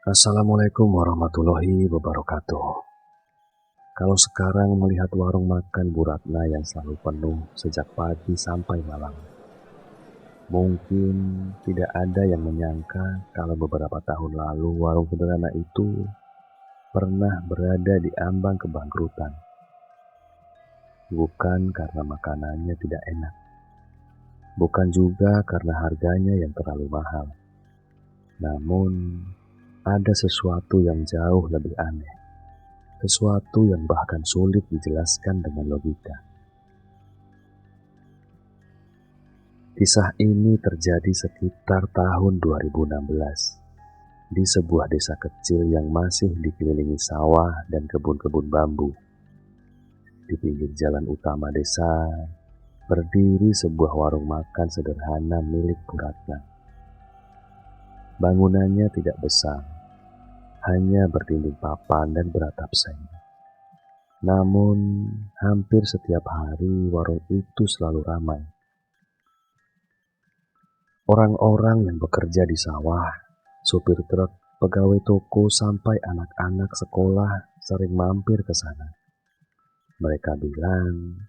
Assalamualaikum warahmatullahi wabarakatuh. Kalau sekarang melihat warung makan Bu Ratna yang selalu penuh sejak pagi sampai malam, mungkin tidak ada yang menyangka kalau beberapa tahun lalu warung sederhana itu pernah berada di ambang kebangkrutan. Bukan karena makanannya tidak enak, bukan juga karena harganya yang terlalu mahal. Namun, ada sesuatu yang jauh lebih aneh. Sesuatu yang bahkan sulit dijelaskan dengan logika. Kisah ini terjadi sekitar tahun 2016 di sebuah desa kecil yang masih dikelilingi sawah dan kebun-kebun bambu. Di pinggir jalan utama desa berdiri sebuah warung makan sederhana milik Bu Ratna. Bangunannya tidak besar, hanya berdinding papan dan beratap seng. Namun, hampir setiap hari warung itu selalu ramai. Orang-orang yang bekerja di sawah, supir truk, pegawai toko, sampai anak-anak sekolah sering mampir ke sana. Mereka bilang,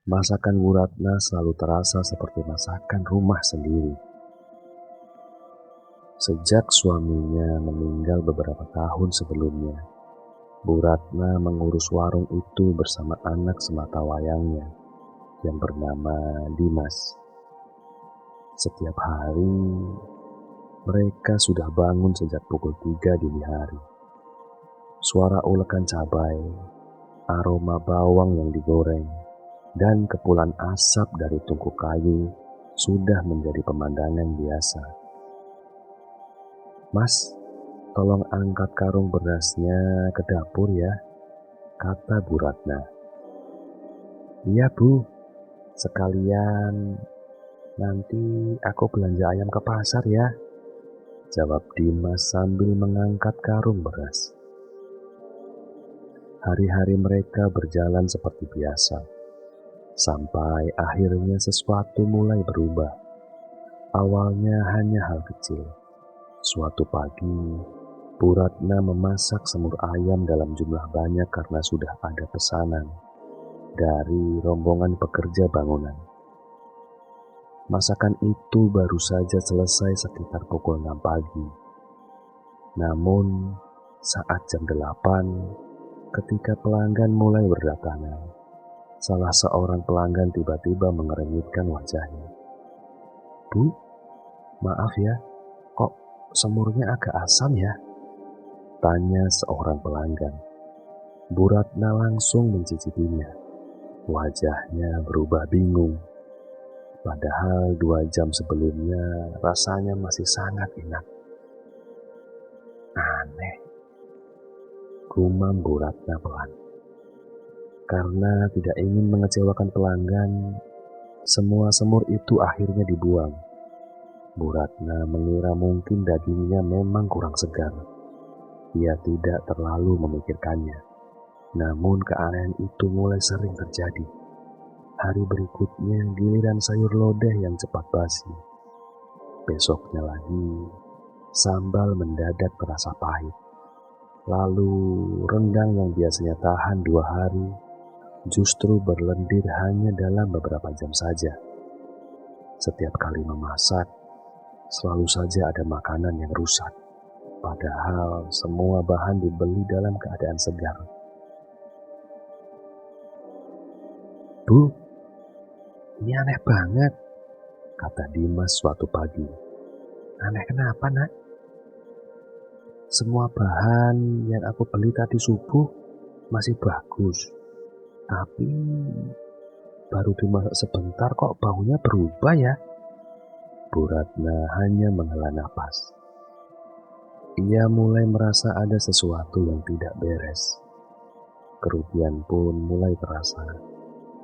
masakan Bu Ratna selalu terasa seperti masakan rumah sendiri. Sejak suaminya meninggal beberapa tahun sebelumnya, Bu Ratna mengurus warung itu bersama anak sematawayangnya yang bernama Dimas. Setiap hari, mereka sudah bangun sejak pukul 3 dini hari. Suara ulekan cabai, aroma bawang yang digoreng, dan kepulan asap dari tungku kayu sudah menjadi pemandangan biasa. "Mas, tolong angkat karung berasnya ke dapur ya," kata Bu Ratna. "Iya Bu, sekalian nanti aku belanja ayam ke pasar ya," jawab Dimas sambil mengangkat karung beras. Hari-hari mereka berjalan seperti biasa, sampai akhirnya sesuatu mulai berubah. Awalnya hanya hal kecil. Suatu pagi, Bu Ratna memasak semur ayam dalam jumlah banyak karena sudah ada pesanan dari rombongan pekerja bangunan. Masakan itu baru saja selesai sekitar pukul 6 pagi. Namun, saat jam 8, ketika pelanggan mulai berdatangan, salah seorang pelanggan tiba-tiba mengernyitkan wajahnya. "Bu, maaf ya, kok semurnya agak asam ya?" tanya seorang pelanggan. Bu Ratna langsung mencicipinya. Wajahnya berubah bingung. Padahal 2 jam sebelumnya rasanya masih sangat enak. "Aneh," gumam Bu Ratna pelan. Karena tidak ingin mengecewakan pelanggan, semua semur itu akhirnya dibuang. Bu Ratna mengira mungkin dagingnya memang kurang segar. Ia tidak terlalu memikirkannya. Namun keanehan itu mulai sering terjadi. Hari berikutnya giliran sayur lodeh yang cepat basi. Besoknya lagi, sambal mendadak terasa pahit. Lalu rendang yang biasanya tahan 2 hari, justru berlendir hanya dalam beberapa jam saja. Setiap kali memasak, selalu saja ada makanan yang rusak. Padahal semua bahan dibeli dalam keadaan segar. "Bu, ini aneh banget," kata Dimas suatu pagi. "Aneh kenapa, Nak?" "Semua bahan yang aku beli tadi subuh masih bagus. Tapi baru dimasak sebentar kok baunya berubah ya?" Bu Ratna hanya menghela napas. Ia mulai merasa ada sesuatu yang tidak beres. Kerugian pun mulai terasa.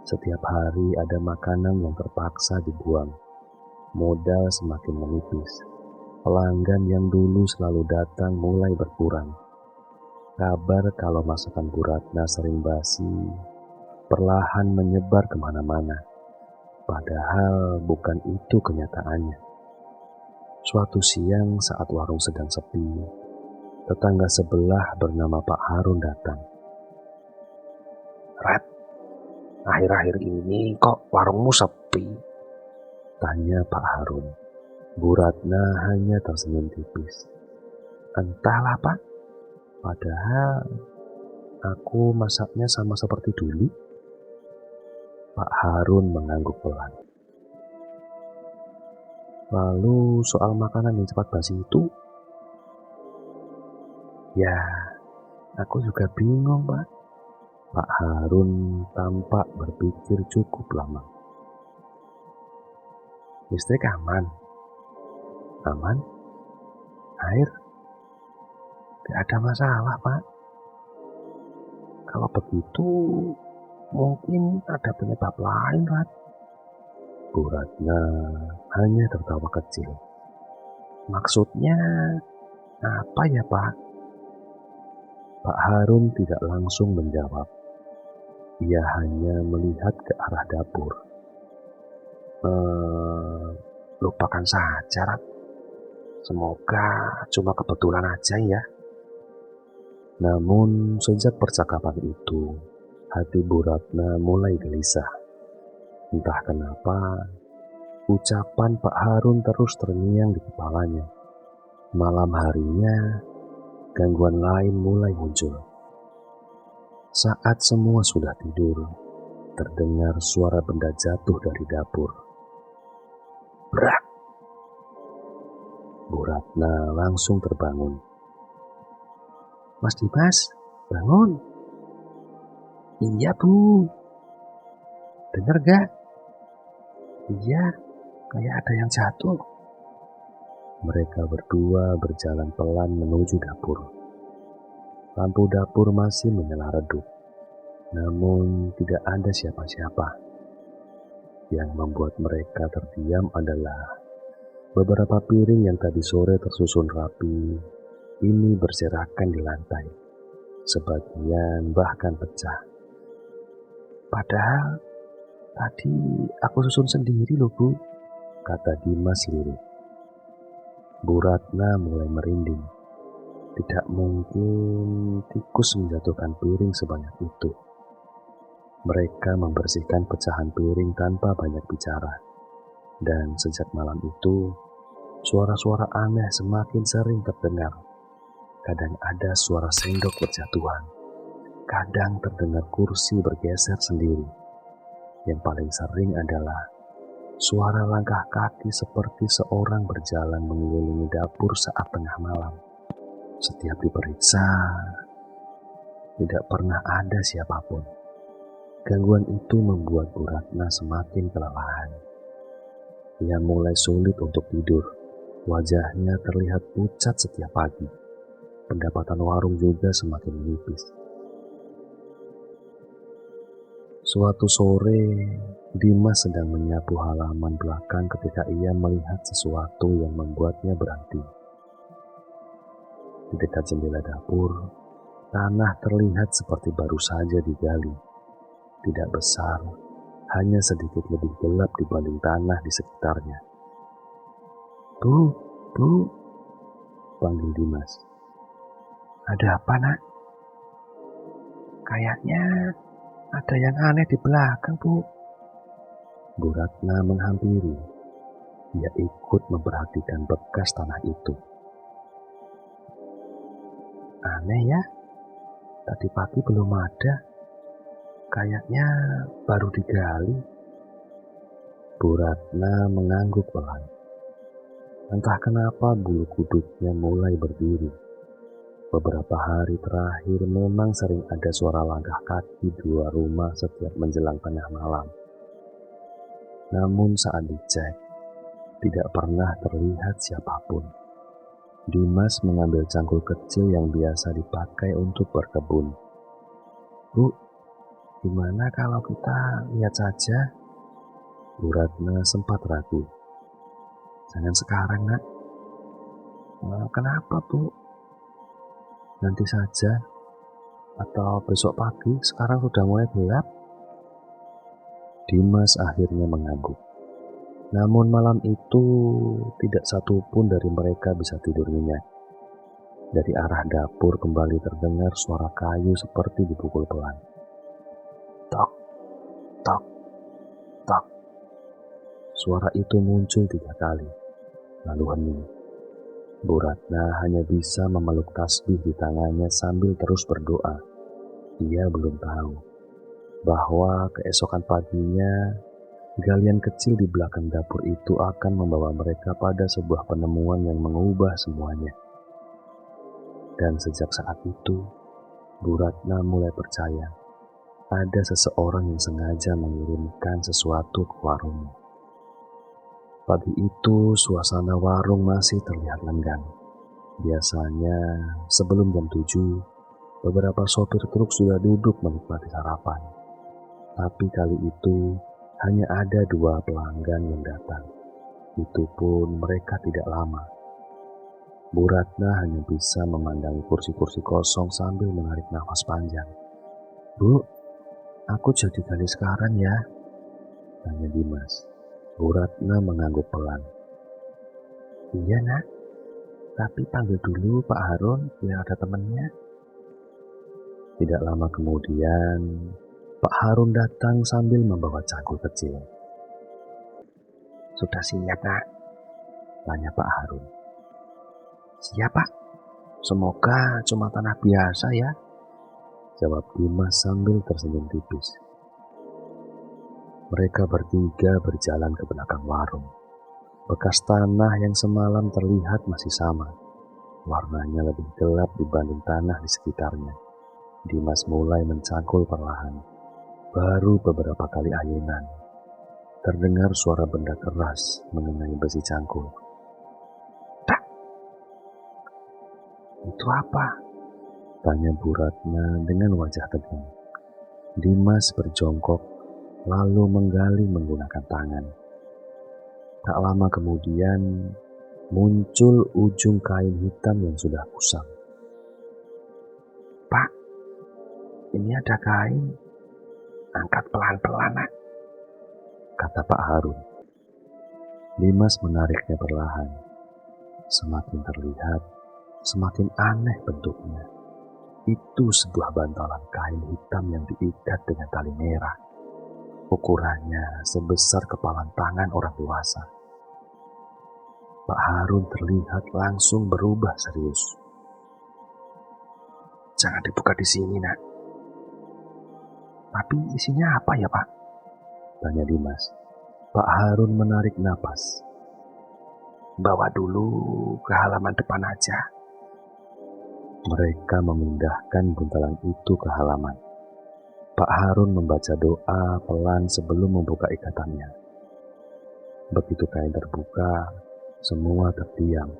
Setiap hari ada makanan yang terpaksa dibuang. Modal semakin menipis. Pelanggan yang dulu selalu datang mulai berkurang. Kabar kalau masakan Bu Ratna sering basi perlahan menyebar kemana-mana. Padahal bukan itu kenyataannya. Suatu siang saat warung sedang sepi, tetangga sebelah bernama Pak Harun datang. "Rat, akhir-akhir ini kok warungmu sepi?" tanya Pak Harun. Bu Ratna hanya tersenyum tipis. "Entahlah Pak, Padahal aku masaknya sama seperti dulu. Pak Harun mengangguk pelan. Lalu soal makanan yang cepat basi itu? Ya, aku juga bingung Pak. Pak Harun tampak berpikir cukup lama. Listrik aman? Aman? Air? Gak ada masalah Pak. Kalau begitu mungkin ada penyebab lain Rat." Bu Ratna hanya tertawa kecil. "Maksudnya apa ya Pak?" Pak Harun tidak langsung menjawab. Ia hanya melihat ke arah dapur. Lupakan saja Rat. Semoga cuma kebetulan aja ya." Namun sejak percakapan itu, hati Bu Ratna mulai gelisah. Entah kenapa, ucapan Pak Harun terus terngiang di kepalanya. Malam harinya, gangguan lain mulai muncul. Saat semua sudah tidur, terdengar suara benda jatuh dari dapur. Brak! Bu Ratna langsung terbangun. "Mas Dimas, bangun." "Iya Bu." "Dengar gak?" "Iya, kayak ada yang jatuh." Mereka berdua berjalan pelan menuju dapur. Lampu dapur masih menyala redup, namun tidak ada siapa-siapa. Yang membuat mereka terdiam adalah beberapa piring yang tadi sore tersusun rapi, ini berserakan di lantai. Sebagian bahkan pecah. "Padahal tadi aku susun sendiri loh Bu," kata Dimas lirih. Bu Ratna mulai merinding. Tidak mungkin tikus menjatuhkan piring sebanyak itu. Mereka membersihkan pecahan piring tanpa banyak bicara. Dan sejak malam itu, suara-suara aneh semakin sering terdengar. Kadang ada suara sendok berjatuhan. Kadang terdengar kursi bergeser sendiri. Yang paling sering adalah suara langkah kaki seperti seorang berjalan mengelilingi dapur saat tengah malam. Setiap diperiksa, tidak pernah ada siapapun. Gangguan itu membuat Bu Ratna semakin kelelahan. Ia mulai sulit untuk tidur. Wajahnya terlihat pucat setiap pagi. Pendapatan warung juga semakin menipis. Suatu sore, Dimas sedang menyapu halaman belakang ketika ia melihat sesuatu yang membuatnya berhenti. Di dekat jendela dapur, tanah terlihat seperti baru saja digali. Tidak besar, hanya sedikit lebih gelap dibanding tanah di sekitarnya. Bu, panggil Dimas. "Ada apa Nak?" "Kayaknya ada yang aneh di belakang Bu." Bu Ratna menghampiri. Ia ikut memperhatikan bekas tanah itu. "Aneh ya, tadi pagi belum ada. Kayaknya baru digali." Bu Ratna mengangguk pelan. Entah kenapa bulu kuduknya mulai berdiri. Beberapa hari terakhir memang sering ada suara langkah kaki di luar rumah setiap menjelang tengah malam. Namun saat dicek, tidak pernah terlihat siapapun. Dimas mengambil cangkul kecil yang biasa dipakai untuk berkebun. "Bu, gimana kalau kita lihat saja?" Bu Ratna sempat ragu. "Jangan sekarang Nak." Kenapa Bu? Nanti saja, atau besok pagi, sekarang sudah mulai gelap." Dimas akhirnya mengangguk. Namun malam itu tidak satu pun dari mereka bisa tidur nyenyak. Dari arah dapur kembali terdengar suara kayu seperti dipukul pelan. Tok, tok, tok. Suara itu muncul 3 kali, lalu hening. Bu Ratna hanya bisa memeluk tasbih di tangannya sambil terus berdoa. Ia belum tahu bahwa keesokan paginya galian kecil di belakang dapur itu akan membawa mereka pada sebuah penemuan yang mengubah semuanya. Dan sejak saat itu, Bu Ratna mulai percaya ada seseorang yang sengaja mengirimkan sesuatu ke warungnya. Pagi itu suasana warung masih terlihat lenggang. Biasanya sebelum jam 7, beberapa sopir truk sudah duduk menikmati sarapan. Tapi kali itu hanya ada 2 pelanggan yang datang. Itu pun mereka tidak lama. Bu Ratna hanya bisa memandangi kursi-kursi kosong sambil menarik nafas panjang. Bu, aku jadi gali sekarang ya, tanya Dimas. Bu Ratna mengangguk pelan. Iya nak, tapi panggil dulu Pak Harun biar ada temannya. Tidak lama kemudian, Pak Harun datang sambil membawa cangkul kecil. Sudah siap nak? Tanya Pak Harun. Siap Pak, semoga cuma tanah biasa ya, jawab Dimas sambil tersenyum tipis. Mereka bertiga berjalan ke belakang warung. Bekas tanah yang semalam terlihat masih sama. Warnanya lebih gelap dibanding tanah di sekitarnya. Dimas mulai mencangkul perlahan. Baru beberapa kali ayunan, terdengar suara benda keras mengenai besi cangkul. Tak, itu apa? Tanya Bu Ratna dengan wajah tegang. Dimas berjongkok lalu menggali menggunakan tangan. Tak lama kemudian muncul ujung kain hitam yang sudah kusam. Pak, ini ada kain. Angkat pelan-pelan nak, kata Pak Harun. Dimas menariknya perlahan. Semakin terlihat, semakin aneh bentuknya. Itu sebuah bantalan kain hitam yang diikat dengan tali merah. Ukurannya sebesar kepalan tangan orang dewasa. Pak Harun terlihat langsung berubah serius. Jangan dibuka di sini nak. Tapi isinya apa ya Pak? Tanya Dimas. Pak Harun menarik napas. Bawa dulu ke halaman depan aja. Mereka memindahkan buntalan itu ke halaman. Pak Harun membaca doa pelan sebelum membuka ikatannya. Begitu kain terbuka, semua terdiam.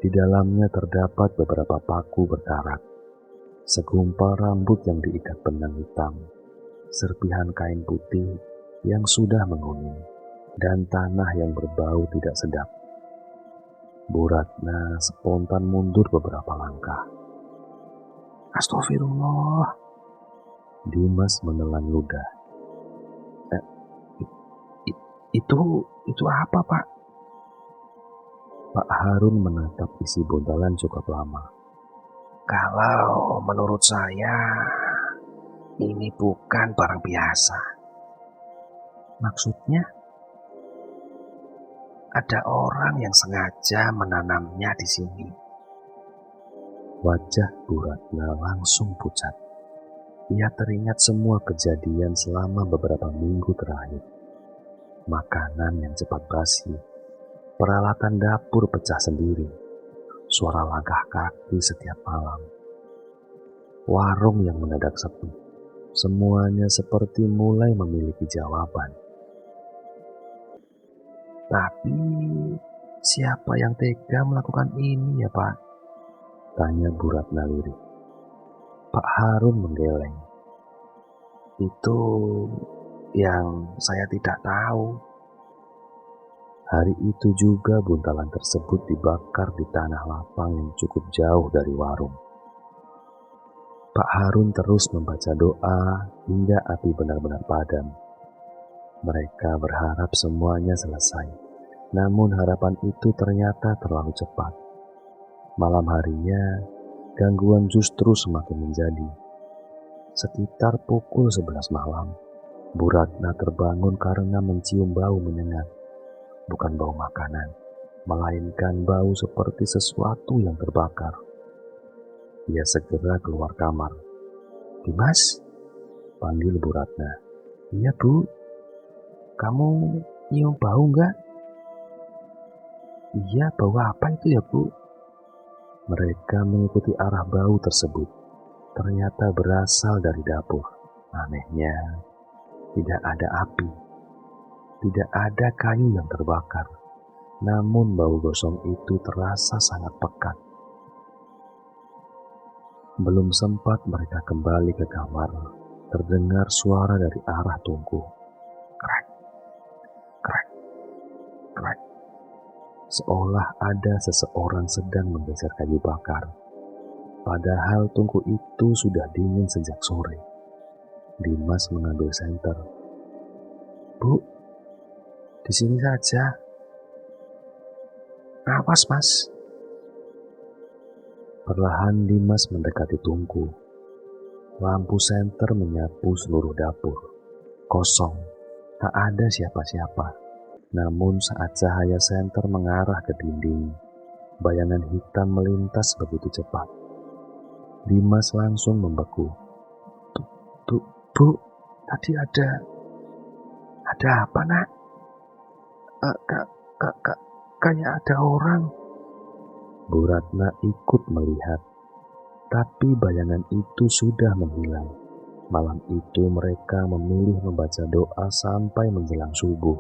Di dalamnya terdapat beberapa paku berkarat, segumpal rambut yang diikat benang hitam, serpihan kain putih yang sudah menguning, dan tanah yang berbau tidak sedap. Bu Ratna spontan mundur beberapa langkah. Astagfirullah. Dimas menelan ludah. Itu apa Pak? Pak Harun menatap isi buntalan cukup lama. Kalau menurut saya, ini bukan barang biasa. Maksudnya? Ada orang yang sengaja menanamnya di sini. Wajah Bu Ratna langsung pucat. Ia teringat semua kejadian selama beberapa minggu terakhir. Makanan yang cepat basi, peralatan dapur pecah sendiri, suara langkah kaki setiap malam, warung yang mendadak sepi. Semuanya seperti mulai memiliki jawaban. Tapi siapa yang tega melakukan ini ya Pak? Tanya Bu Ratna lirih. Pak Harun menggeleng. Itu yang saya tidak tahu. Hari itu juga buntalan tersebut dibakar di tanah lapang yang cukup jauh dari warung. Pak Harun terus membaca doa hingga api benar-benar padam. Mereka berharap semuanya selesai, namun harapan itu ternyata terlalu cepat. Malam harinya, gangguan justru semakin menjadi. Sekitar pukul 11 malam, Bu Ratna terbangun karena mencium bau menyengat. Bukan bau makanan, melainkan bau seperti sesuatu yang terbakar. Ia segera keluar kamar. "Dimas?" panggil Bu Ratna. "Iya, Bu. Kamu nyium bau nggak?" "Iya, bau apa itu ya, Bu?" Mereka mengikuti arah bau tersebut. Ternyata berasal dari dapur. Anehnya, tidak ada api, tidak ada kayu yang terbakar. Namun bau gosong itu terasa sangat pekat. Belum sempat mereka kembali ke kamar, terdengar suara dari arah tungku. Krek, krek, krek. Seolah ada seseorang sedang menggeser kayu bakar. Padahal tungku itu sudah dingin sejak sore. Dimas mengambil senter. "Bu, di sini saja. Awas, Mas." Perlahan Dimas mendekati tungku. Lampu senter menyapu seluruh dapur. Kosong, tak ada siapa-siapa. Namun saat cahaya senter mengarah ke dinding, bayangan hitam melintas begitu cepat. Dimas langsung membeku. Bu, tadi ada apa, Nak?" Kayak ada orang." Bu Ratna ikut melihat, tapi bayangan itu sudah menghilang. Malam itu mereka memilih membaca doa sampai menjelang subuh.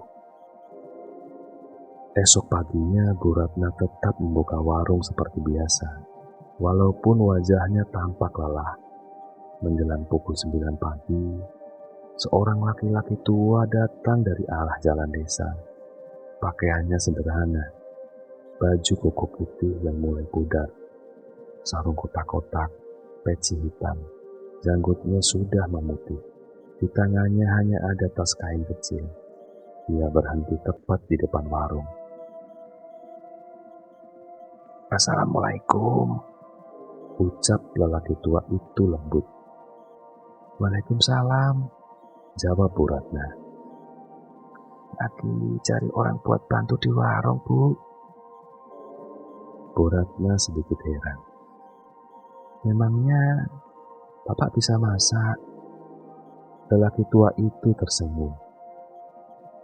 Esok paginya Bu Ratna tetap membuka warung seperti biasa, walaupun wajahnya tampak lelah. Menjelang pukul 9 pagi, seorang laki-laki tua datang dari arah jalan desa. Pakaiannya sederhana, baju koko putih yang mulai pudar, sarung kotak-kotak, peci hitam, janggutnya sudah memutih. Di tangannya hanya ada tas kain kecil. Ia berhenti tepat di depan warung. "Assalamualaikum," ucap lelaki tua itu lembut. "Waalaikumsalam. Jawab Bu Ratna. Lagi cari orang buat bantu di warung, Bu." Bu Ratna sedikit heran. "Memangnya Bapak bisa masak?" Lelaki tua itu tersenyum.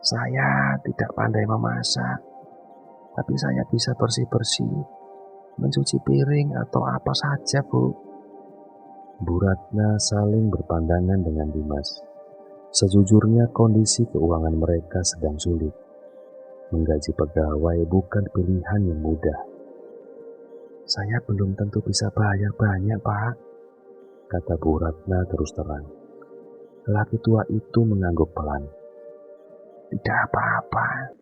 "Saya tidak pandai memasak, tapi saya bisa bersih-bersih, mencuci piring atau apa saja, Bu." Bu Ratna saling berpandangan dengan Dimas. Sejujurnya kondisi keuangan mereka sedang sulit. Menggaji pegawai bukan pilihan yang mudah. "Saya belum tentu bisa bayar banyak, Pak," kata Bu Ratna terus terang. Lelaki tua itu mengangguk pelan. "Tidak apa-apa.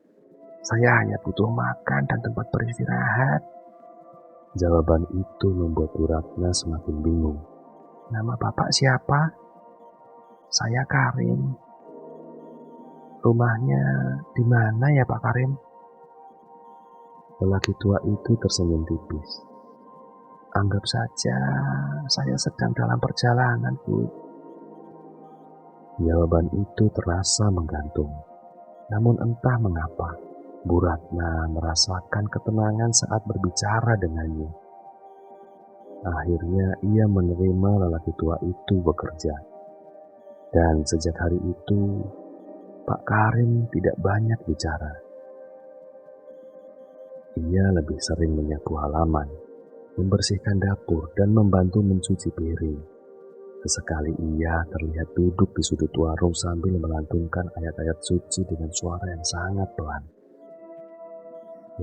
Saya hanya butuh makan dan tempat beristirahat." Jawaban itu membuat Bu Ratna semakin bingung. "Nama Bapak siapa?" "Saya Karim." "Rumahnya di mana ya, Pak Karim?" Lelaki tua itu tersenyum tipis. "Anggap saja saya sedang dalam perjalanan, Bu." Jawaban itu terasa menggantung. Namun entah mengapa, Bu Ratna merasakan ketenangan saat berbicara dengannya. Akhirnya ia menerima lelaki tua itu bekerja. Dan sejak hari itu, Pak Karim tidak banyak bicara. Ia lebih sering menyapu halaman, membersihkan dapur, dan membantu mencuci piring. Sesekali ia terlihat duduk di sudut warung sambil melantunkan ayat-ayat suci dengan suara yang sangat pelan.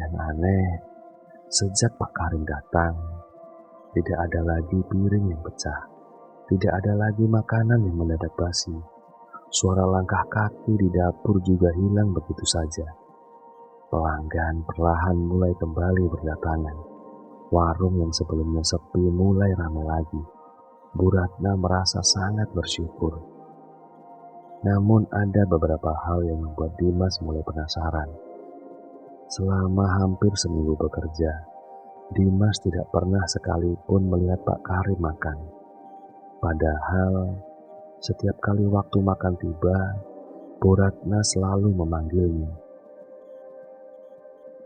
Yang aneh, sejak Pak Karim datang, tidak ada lagi piring yang pecah. Tidak ada lagi makanan yang mendadak basi. Suara langkah kaki di dapur juga hilang begitu saja. Pelanggan perlahan mulai kembali berdatangan. Warung yang sebelumnya sepi mulai ramai lagi. Bu Ratna merasa sangat bersyukur. Namun ada beberapa hal yang membuat Dimas mulai penasaran. Selama hampir seminggu bekerja, Dimas tidak pernah sekalipun melihat Pak Karim makan. Padahal setiap kali waktu makan tiba, Bu Ratna selalu memanggilnya.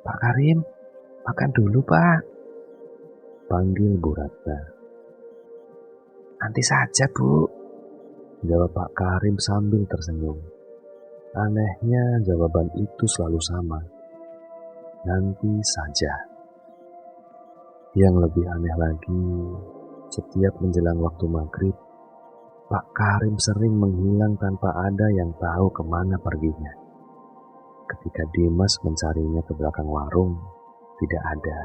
Pak Karim, makan dulu Pak. Panggil Bu Ratna. Nanti saja Bu. Jawab Pak Karim sambil tersenyum. Anehnya jawaban itu selalu sama. Nanti saja. Yang lebih aneh lagi, setiap menjelang waktu maghrib, Pak Karim sering menghilang tanpa ada yang tahu kemana perginya. Ketika Dimas mencarinya ke belakang warung, tidak ada.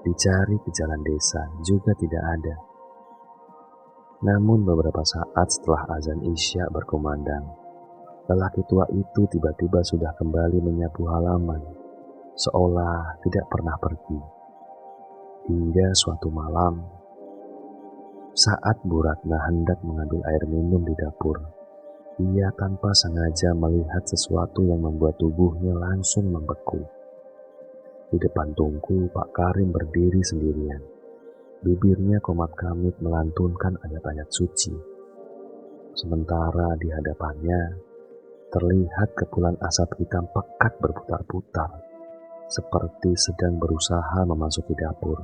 Dicari ke jalan desa, juga tidak ada. Namun beberapa saat setelah azan Isya berkumandang, lelaki tua itu tiba-tiba sudah kembali menyapu halaman, seolah tidak pernah pergi. Hingga suatu malam, saat Bu Ratna hendak mengambil air minum di dapur, ia tanpa sengaja melihat sesuatu yang membuat tubuhnya langsung membeku. Di depan tungku, Pak Karim berdiri sendirian. Bibirnya komat-kamit melantunkan ayat-ayat suci. Sementara di hadapannya terlihat kepulan asap hitam pekat berputar-putar, seperti sedang berusaha memasuki dapur.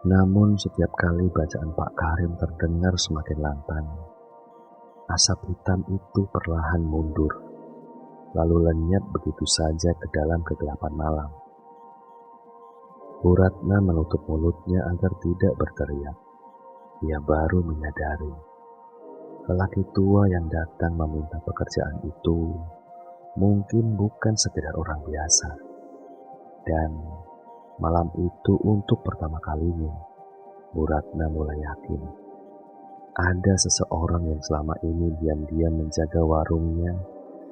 Namun setiap kali bacaan Pak Karim terdengar semakin lantang, asap hitam itu perlahan mundur, lalu lenyap begitu saja ke dalam kegelapan malam. Bu Ratna menutup mulutnya agar tidak berteriak. Ia baru menyadari, lelaki tua yang datang meminta pekerjaan itu mungkin bukan sekedar orang biasa. Dan malam itu untuk pertama kalinya, Bu Ratna mulai yakin ada seseorang yang selama ini diam-diam menjaga warungnya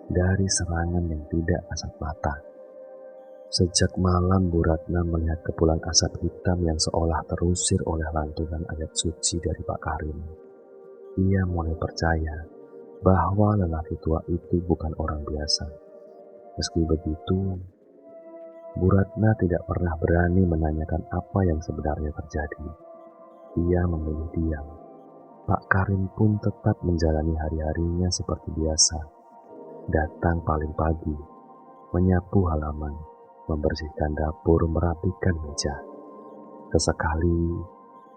dari serangan yang tidak kasat mata. Sejak malam Bu Ratna melihat kepulan asap hitam yang seolah terusir oleh lantunan ayat suci dari Pak Karim. Ia mulai percaya bahwa lelaki tua itu bukan orang biasa. Meski begitu, Bu Ratna tidak pernah berani menanyakan apa yang sebenarnya terjadi. Ia memilih diam. Pak Karim pun tetap menjalani hari-harinya seperti biasa. Datang paling pagi, menyapu halaman, membersihkan dapur, merapikan meja. Sesekali,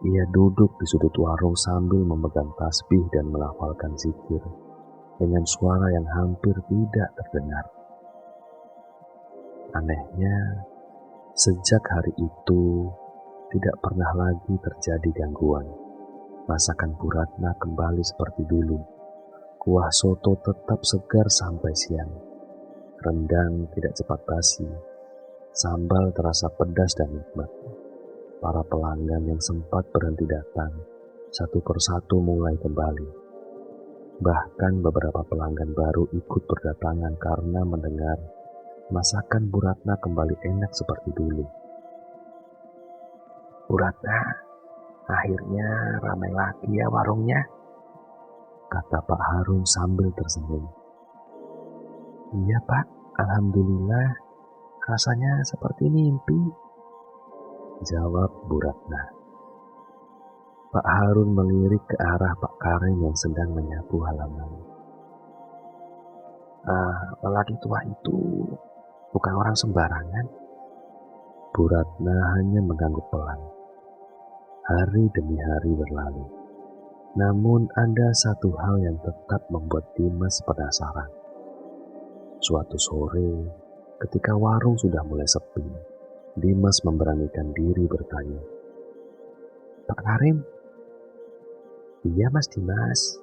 ia duduk di sudut warung sambil memegang tasbih dan melafalkan zikir dengan suara yang hampir tidak terdengar. Anehnya, sejak hari itu tidak pernah lagi terjadi gangguan. Masakan Bu Ratna kembali seperti dulu. Kuah soto tetap segar sampai siang. Rendang tidak cepat basi. Sambal terasa pedas dan nikmat. Para pelanggan yang sempat berhenti datang, satu persatu mulai kembali. Bahkan beberapa pelanggan baru ikut berdatangan karena mendengar masakan Bu Ratna kembali enak seperti dulu. Bu Ratna, akhirnya ramai lagi ya warungnya, kata Pak Harun sambil tersenyum. Iya Pak, alhamdulillah, rasanya seperti mimpi, jawab Bu Ratna. Pak Harun melirik ke arah Pak Karim yang sedang menyapu halaman. Lelaki tua itu bukan orang sembarangan. Bu Ratna hanya mengangguk pelan. Hari demi hari berlalu. Namun ada satu hal yang tetap membuat Dimas penasaran. Suatu sore, ketika warung sudah mulai sepi, Dimas memberanikan diri bertanya. Pak Karim? Iya Mas Dimas.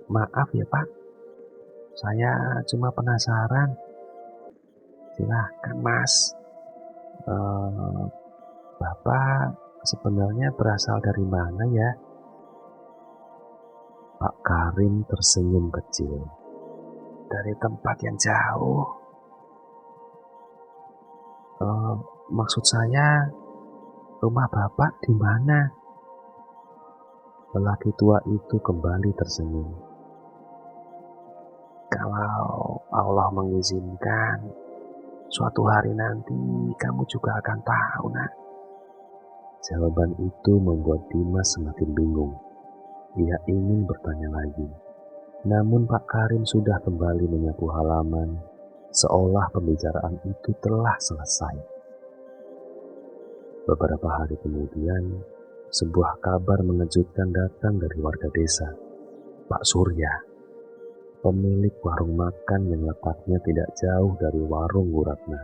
Maaf ya Pak, saya cuma penasaran. Silahkan Mas. Bapak sebenarnya berasal dari mana ya? Pak Karim tersenyum kecil. Dari tempat yang jauh. Maksud saya, rumah Bapak di mana? Lelaki tua itu kembali tersenyum. Kalau Allah mengizinkan, suatu hari nanti kamu juga akan tahu, Nak. Jawaban itu membuat Dimas semakin bingung. Ia ingin bertanya lagi, namun Pak Karim sudah kembali menyapu halaman, seolah pembicaraan itu telah selesai. Beberapa hari kemudian, sebuah kabar mengejutkan datang dari warga desa. Pak Surya, pemilik warung makan yang letaknya tidak jauh dari warung Bu Ratna,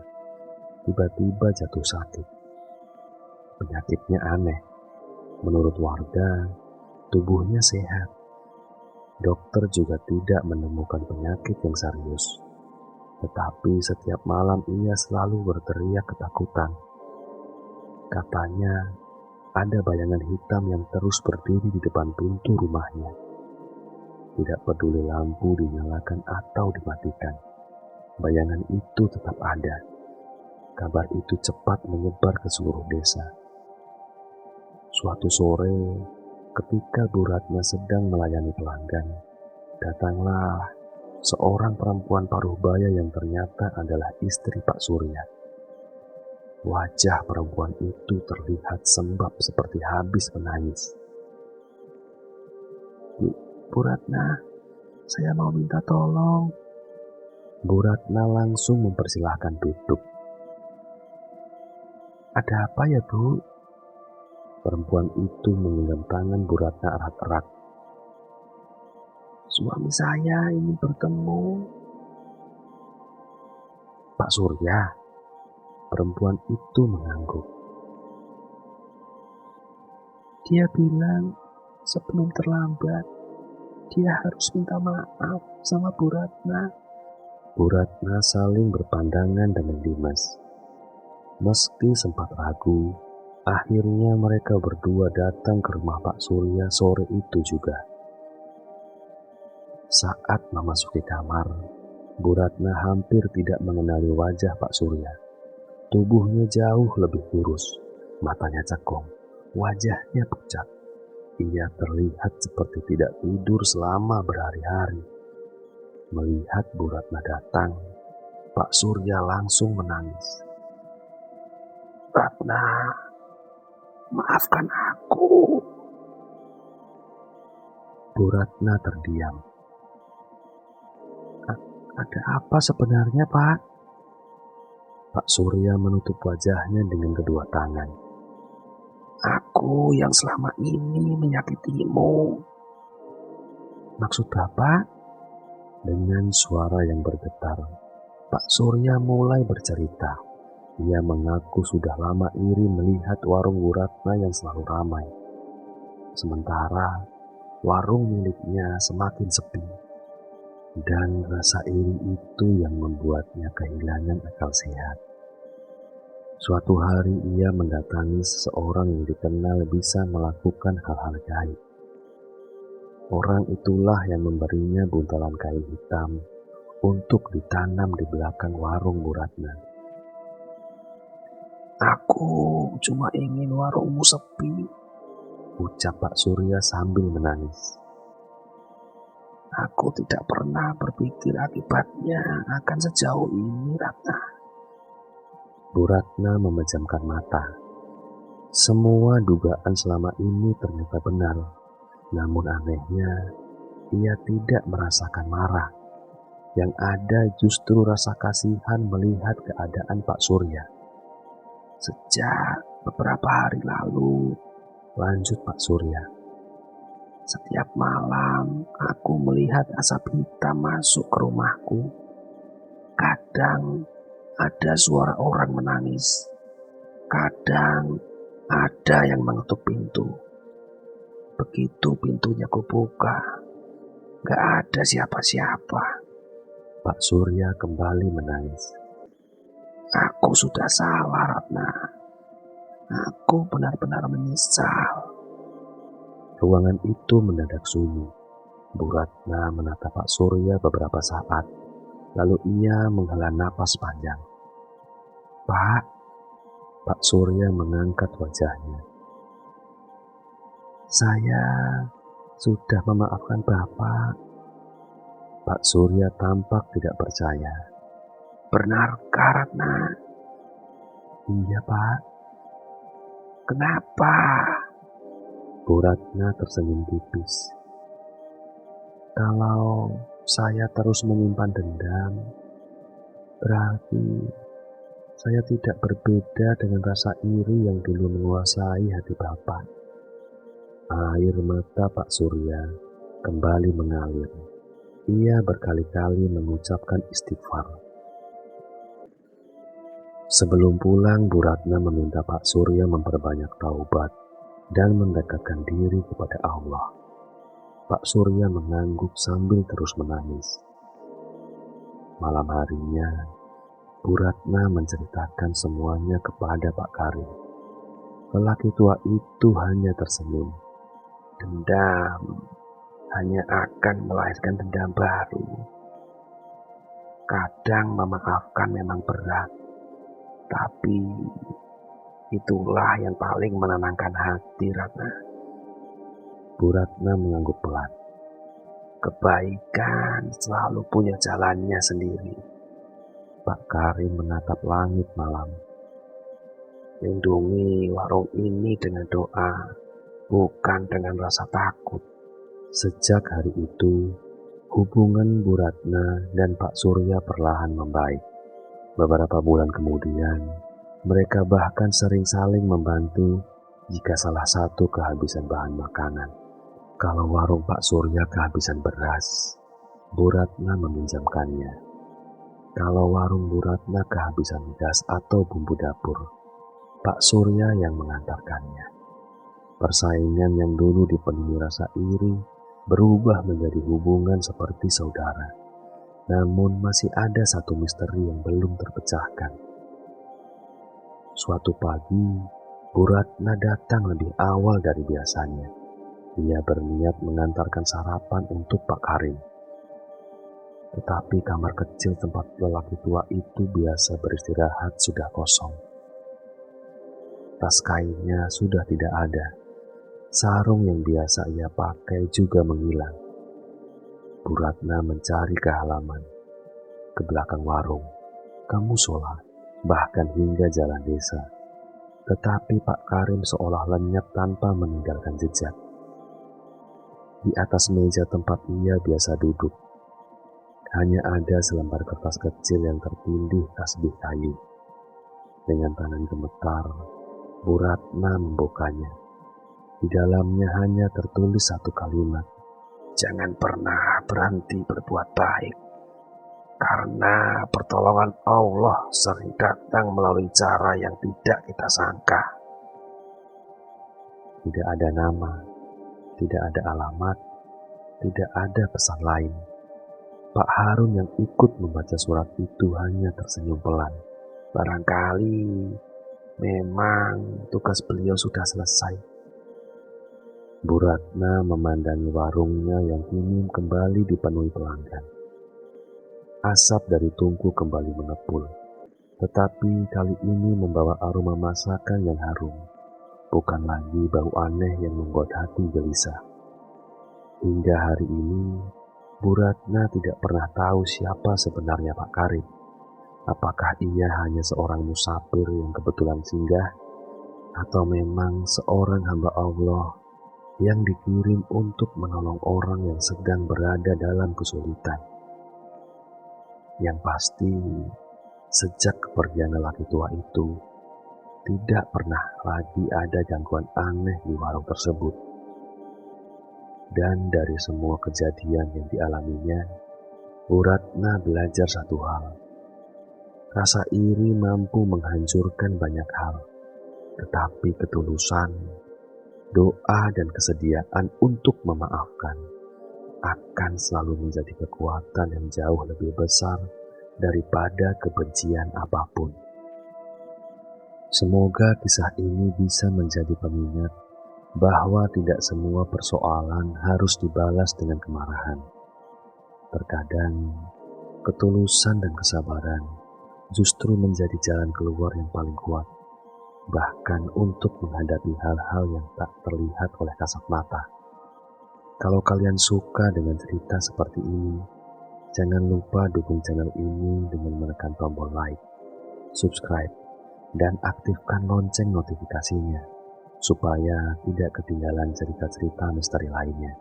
tiba-tiba jatuh sakit. Penyakitnya aneh. Menurut warga, tubuhnya sehat. Dokter juga tidak menemukan penyakit yang serius. Tetapi setiap malam ia selalu berteriak ketakutan. Katanya, ada bayangan hitam yang terus berdiri di depan pintu rumahnya. Tidak peduli lampu dinyalakan atau dimatikan, bayangan itu tetap ada. Kabar itu cepat menyebar ke seluruh desa. Suatu sore, ketika Bu Ratna sedang melayani pelanggan, datanglah seorang perempuan paruh baya yang ternyata adalah istri Pak Surya. Wajah perempuan itu terlihat sembab seperti habis menangis. Bu Ratna, saya mau minta tolong. Bu Ratna langsung mempersilahkan duduk. Ada apa ya, Bu? Perempuan itu menggenggam tangan Bu Ratna erat-erat. Suami saya ingin bertemu. Pak Surya, perempuan itu mengangguk. Dia bilang sebelum terlambat, dia harus minta maaf sama Bu Ratna. Bu Ratna saling berpandangan dengan Dimas. Meski sempat ragu, akhirnya mereka berdua datang ke rumah Pak Surya sore itu juga. Saat memasuki kamar, Bu Ratna hampir tidak mengenali wajah Pak Surya. Tubuhnya jauh lebih kurus, matanya cekung, wajahnya pucat. Ia terlihat seperti tidak tidur selama berhari-hari. Melihat Bu Ratna datang, Pak Surya langsung menangis. Ratna, maafkan aku. Bu Ratna terdiam. Ada apa sebenarnya, Pak? Pak Surya menutup wajahnya dengan kedua tangan. Aku yang selama ini menyakitimu. Maksud Bapak? Dengan suara yang bergetar, Pak Surya mulai bercerita. Ia mengaku sudah lama iri melihat warung Bu Ratna yang selalu ramai. Sementara warung miliknya semakin sepi. Dan rasa iri itu yang membuatnya kehilangan akal sehat. Suatu hari ia mendatangi seseorang yang dikenal bisa melakukan hal-hal gaib. Orang itulah yang memberinya buntalan kain hitam untuk ditanam di belakang warung Bu Ratna. Aku cuma ingin warungmu sepi, ucap Pak Surya sambil menangis. Aku tidak pernah berpikir akibatnya akan sejauh ini, Ratna. Bu Ratna memejamkan mata. Semua dugaan selama ini ternyata benar. Namun anehnya, ia tidak merasakan marah. Yang ada justru rasa kasihan melihat keadaan Pak Surya. Sejak beberapa hari lalu, lanjut Pak Surya, setiap malam aku melihat asap hitam masuk ke rumahku. Kadang ada suara orang menangis. Kadang ada yang mengetuk pintu. Begitu pintunya kubuka, gak ada siapa-siapa. Pak Surya kembali menangis. Aku sudah salah, Ratna. Aku benar-benar menyesal. Ruangan itu mendadak sunyi. Bu Ratna menatap Pak Surya beberapa saat, lalu ia menghela napas panjang. Pak Surya mengangkat wajahnya. Saya sudah memaafkan Bapak. Pak Surya tampak tidak percaya. Benarkah, Ratna? Iya, Pak. Kenapa? Bu Ratna tersenyum tipis. Kalau saya terus menyimpan dendam, berarti saya tidak berbeda dengan rasa iri yang dulu menguasai hati Bapak. Air mata Pak Surya kembali mengalir. Ia berkali-kali mengucapkan istighfar. Sebelum pulang, Bu Ratna meminta Pak Surya memperbanyak taubat dan mendekatkan diri kepada Allah. Pak Surya mengangguk sambil terus menangis. Malam harinya, Bu Ratna menceritakan semuanya kepada Pak Karim. Lelaki tua itu hanya tersenyum. Dendam hanya akan melahirkan dendam baru. Kadang memaafkan memang berat, tapi itulah yang paling menenangkan hati, Ratna. Bu Ratna mengangguk pelan. Kebaikan selalu punya jalannya sendiri. Pak Karim menatap langit malam. Lindungi warung ini dengan doa, bukan dengan rasa takut. Sejak hari itu, hubungan Bu Ratna dan Pak Surya perlahan membaik. Beberapa bulan kemudian, mereka bahkan sering saling membantu jika salah satu kehabisan bahan makanan. Kalau warung Pak Surya kehabisan beras, Bu Ratna meminjamkannya. Kalau warung Bu Ratna kehabisan gas atau bumbu dapur, Pak Surya yang mengantarkannya. Persaingan yang dulu dipenuhi rasa iri berubah menjadi hubungan seperti saudara. Namun masih ada satu misteri yang belum terpecahkan. Suatu pagi, Bu Ratna datang lebih awal dari biasanya. Ia berniat mengantarkan sarapan untuk Pak Karim. Tetapi kamar kecil tempat lelaki tua itu biasa beristirahat sudah kosong. Tas kainnya sudah tidak ada. Sarung yang biasa ia pakai juga menghilang. Bu Ratna mencari ke halaman, ke belakang warung, ke musola, bahkan hingga jalan desa. Tetapi Pak Karim seolah lenyap tanpa meninggalkan jejak. Di atas meja tempat ia biasa duduk, hanya ada selembar kertas kecil yang tertindih tasbih kayu. Dengan tangan gemetar, Bu Ratna membukanya. Di dalamnya hanya tertulis satu kalimat, jangan pernah berhenti berbuat baik, karena pertolongan Allah sering datang melalui cara yang tidak kita sangka. Tidak ada nama, tidak ada alamat, tidak ada pesan lain. Pak Harun yang ikut membaca surat itu hanya tersenyum pelan. Barangkali memang tugas beliau sudah selesai. Bu Ratna memandangi warungnya yang kini kembali dipenuhi pelanggan. Asap dari tungku kembali mengepul, tetapi kali ini membawa aroma masakan yang harum, bukan lagi bau aneh yang membuat hati gelisah. Hingga hari ini, Bu Ratna tidak pernah tahu siapa sebenarnya Pak Karim. Apakah ia hanya seorang musafir yang kebetulan singgah, atau memang seorang hamba Allah yang dikirim untuk menolong orang yang sedang berada dalam kesulitan. Yang pasti, sejak kepergian lelaki tua itu, tidak pernah lagi ada gangguan aneh di warung tersebut. Dan dari semua kejadian yang dialaminya, Bu Ratna belajar satu hal. Rasa iri mampu menghancurkan banyak hal, tetapi ketulusan, doa dan kesediaan untuk memaafkan akan selalu menjadi kekuatan yang jauh lebih besar daripada kebencian apapun. Semoga kisah ini bisa menjadi pengingat bahwa tidak semua persoalan harus dibalas dengan kemarahan. Terkadang, ketulusan dan kesabaran justru menjadi jalan keluar yang paling kuat, bahkan untuk menghadapi hal-hal yang tak terlihat oleh kasat mata. Kalau kalian suka dengan cerita seperti ini, jangan lupa dukung channel ini dengan menekan tombol like, subscribe, dan aktifkan lonceng notifikasinya supaya tidak ketinggalan cerita-cerita misteri lainnya.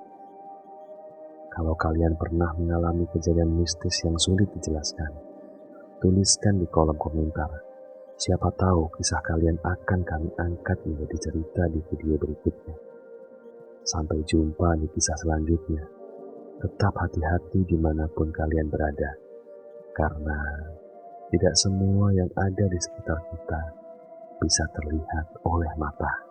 Kalau kalian pernah mengalami kejadian mistis yang sulit dijelaskan, tuliskan di kolom komentar. Siapa tahu kisah kalian akan kami angkat menjadi cerita di video berikutnya. Sampai jumpa di kisah selanjutnya. Tetap hati-hati dimanapun kalian berada, karena tidak semua yang ada di sekitar kita bisa terlihat oleh mata.